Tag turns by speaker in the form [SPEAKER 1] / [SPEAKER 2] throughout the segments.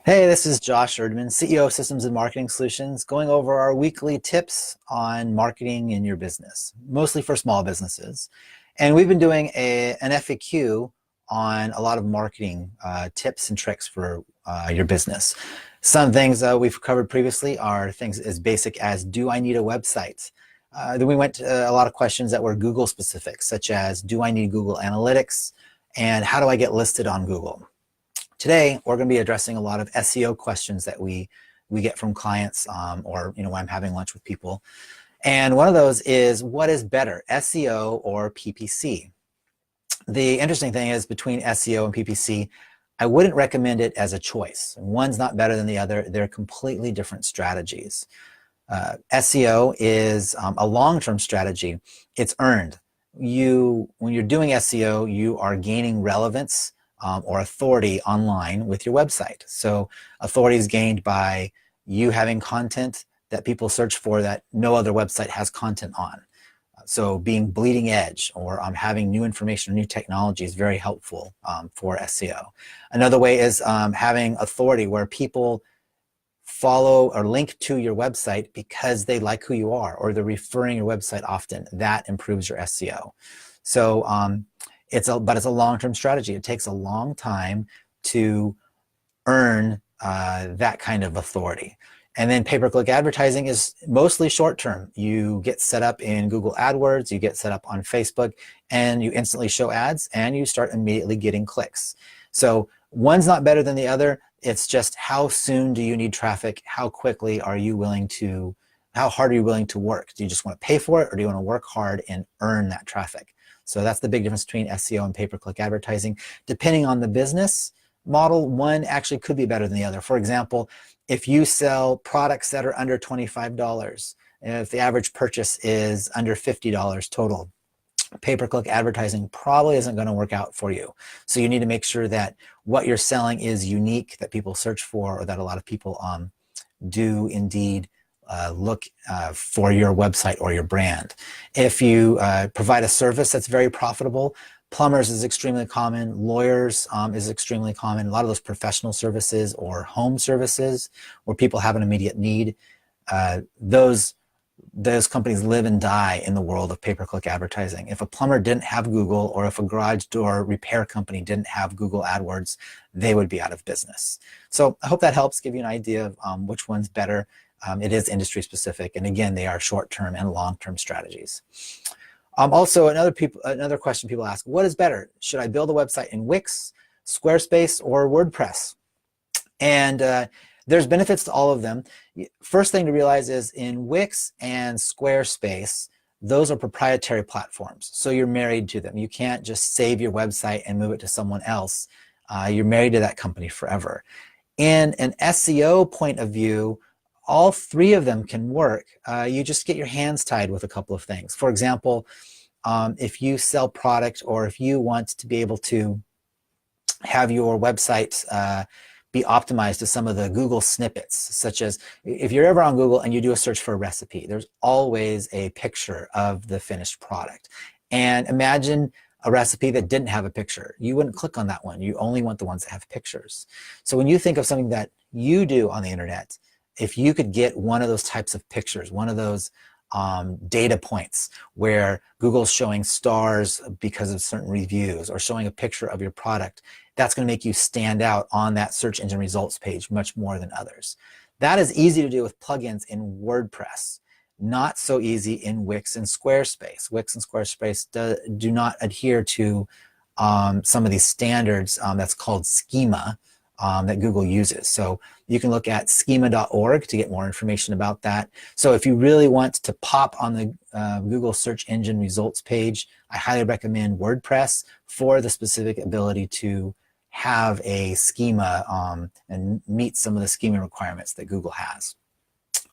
[SPEAKER 1] Hey, this is Josh Erdman, CEO of Systems and Marketing Solutions, going over our weekly tips on marketing in your business, mostly for small businesses. And we've been doing an FAQ on a lot of marketing tips and tricks for your business. Some things we've covered previously are things as basic as, do I need a website? Then we went to a lot of questions that were Google specific, such as, do I need Google Analytics? And how do I get listed on Google? Today, we're going to be addressing a lot of SEO questions that we get from clients or when I'm having lunch with people. And one of those is, what is better, SEO or PPC? The interesting thing is, between SEO and PPC, I wouldn't recommend it as a choice. One's not better than the other. They're completely different strategies. SEO is a long-term strategy. It's earned. When you're doing SEO, you are gaining relevance or authority online with your website. So authority is gained by you having content that people search for that no other website has content on. So being bleeding edge or having new information or new technology is very helpful for SEO. Another way is having authority where people follow or link to your website because they like who you are or they're referring your website often. That improves your SEO. So it's a long-term strategy. It takes a long time to earn that kind of authority. And then pay-per-click advertising is mostly short-term. You get set up in Google AdWords, you get set up on Facebook, and you instantly show ads, and you start immediately getting clicks. So one's not better than the other. It's just, how soon do you need traffic? How quickly are you willing to, how hard are you willing to work? Do you just want to pay for it, or do you want to work hard and earn that traffic? So that's the big difference between SEO and pay-per-click advertising. Depending on the business model, one actually could be better than the other. For example, if you sell products that are under $25, if the average purchase is under $50 total, pay-per-click advertising probably isn't going to work out for you. So you need to make sure that what you're selling is unique, that people search for, or that a lot of people do indeed look for your website or your brand. If you provide a service that's very profitable, plumbers is extremely common, lawyers is extremely common, a lot of those professional services or home services where people have an immediate need, those companies live and die in the world of pay-per-click advertising. If a plumber didn't have Google, or if a garage door repair company didn't have Google AdWords, they would be out of business. So I hope that helps give you an idea of which one's better. It is industry specific, and again, they are short-term and long-term strategies. Also, another question people ask, what is better? Should I build a website in Wix, Squarespace, or WordPress? And there's benefits to all of them. First thing to realize is, in Wix and Squarespace, those are proprietary platforms. So you're married to them. You can't just save your website and move it to someone else. You're married to that company forever. In an SEO point of view, all three of them can work. You just get your hands tied with a couple of things. For example, if you sell product, or if you want to be able to have your website be optimized to some of the Google snippets, such as if you're ever on Google and you do a search for a recipe, there's always a picture of the finished product. And imagine a recipe that didn't have a picture. You wouldn't click on that one. You only want the ones that have pictures. So when you think of something that you do on the internet, if you could get one of those types of pictures, one of those data points where Google's showing stars because of certain reviews, or showing a picture of your product, that's going to make you stand out on that search engine results page much more than others. That is easy to do with plugins in WordPress. Not so easy in Wix and Squarespace. Wix and Squarespace do not adhere to some of these standards that's called schema that Google uses. So you can look at schema.org to get more information about that. So if you really want to pop on the Google search engine results page, I highly recommend WordPress for the specific ability to have a schema and meet some of the schema requirements that Google has.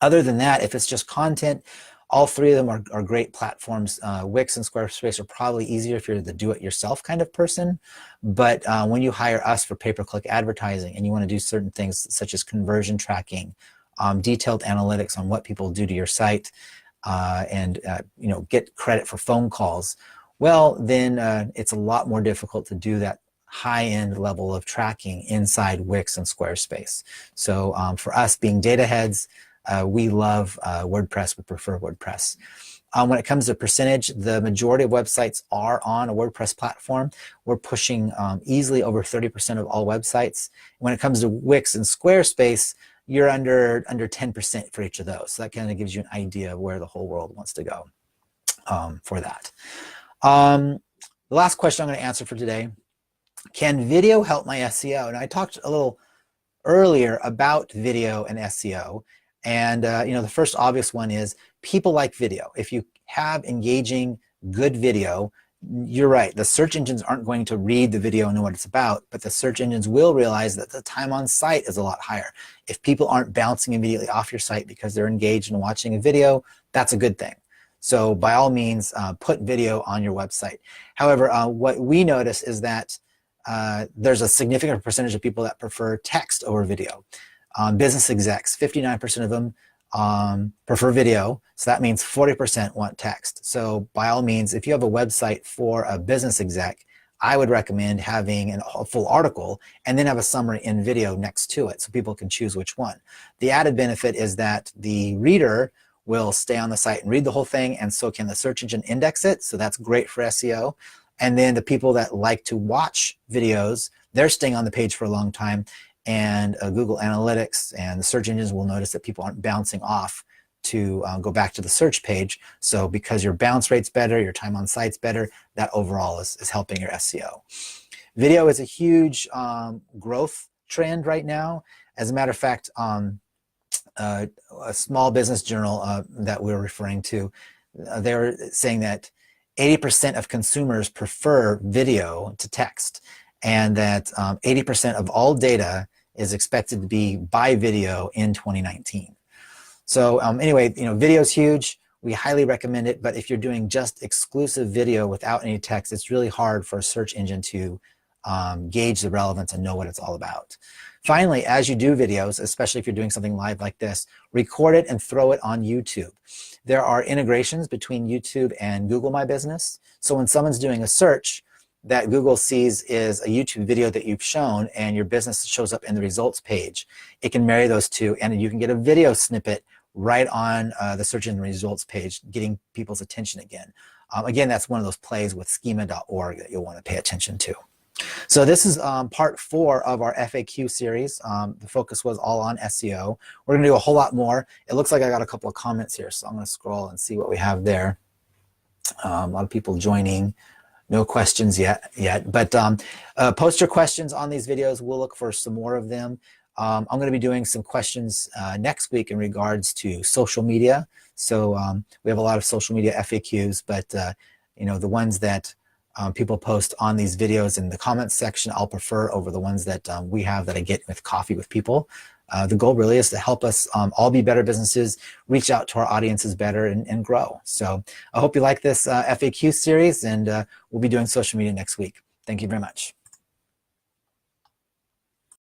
[SPEAKER 1] Other than that, if it's just content, all three of them are great platforms. Wix and Squarespace are probably easier if you're the do-it-yourself kind of person. But when you hire us for pay-per-click advertising and you want to do certain things such as conversion tracking, detailed analytics on what people do to your site, and get credit for phone calls, well, then it's a lot more difficult to do that high-end level of tracking inside Wix and Squarespace. So for us being data heads, we love WordPress. We prefer WordPress. When it comes to percentage, the majority of websites are on a WordPress platform. We're pushing easily over 30% of all websites. When it comes to Wix and Squarespace, you're under 10% for each of those. So that kind of gives you an idea of where the whole world wants to go for that. The last question I'm going to answer for today: can video help my SEO? And I talked a little earlier about video and SEO. And the first obvious one is people like video. If you have engaging, good video, you're right. The search engines aren't going to read the video and know what it's about, but the search engines will realize that the time on site is a lot higher. If people aren't bouncing immediately off your site because they're engaged in watching a video, that's a good thing. So by all means, put video on your website. However, what we notice is that there's a significant percentage of people that prefer text over video. Business execs, 59% of them prefer video. So that means 40% want text. So by all means, if you have a website for a business exec, I would recommend having a full article and then have a summary in video next to it so people can choose which one. The added benefit is that the reader will stay on the site and read the whole thing, and so can the search engine index it. So that's great for SEO. And then the people that like to watch videos, they're staying on the page for a long time. And Google Analytics and the search engines will notice that people aren't bouncing off to go back to the search page. So because your bounce rate's better, your time on site's better, that overall is helping your SEO. Video is a huge growth trend right now. As a matter of fact, a small business journal that we're referring to, they were saying that 80% of consumers prefer video to text, and that 80% of all data is expected to be by video in 2019. So anyway, video is huge. We highly recommend it, but if you're doing just exclusive video without any text, it's really hard for a search engine to gauge the relevance and know what it's all about. Finally, as you do videos, especially if you're doing something live like this, record it and throw it on YouTube. There are integrations between YouTube and Google My Business. So when someone's doing a search that Google sees is a YouTube video that you've shown and your business shows up in the results page, it can marry those two and you can get a video snippet right on the search engine results page, getting people's attention again. Again, that's one of those plays with schema.org that you'll want to pay attention to. So this is part 4 of our FAQ series. The focus was all on SEO. We're going to do a whole lot more. It looks like I got a couple of comments here, so I'm going to scroll and see what we have there. A lot of people joining. No questions yet, but post your questions on these videos. We'll look for some more of them. I'm going to be doing some questions next week in regards to social media. So we have a lot of social media FAQs, but the ones that people post on these videos in the comments section, I'll prefer over the ones that we have that I get with coffee with people. The goal really is to help us all be better businesses, reach out to our audiences better, and grow. So I hope you like this FAQ series, and we'll be doing social media next week. Thank you very much.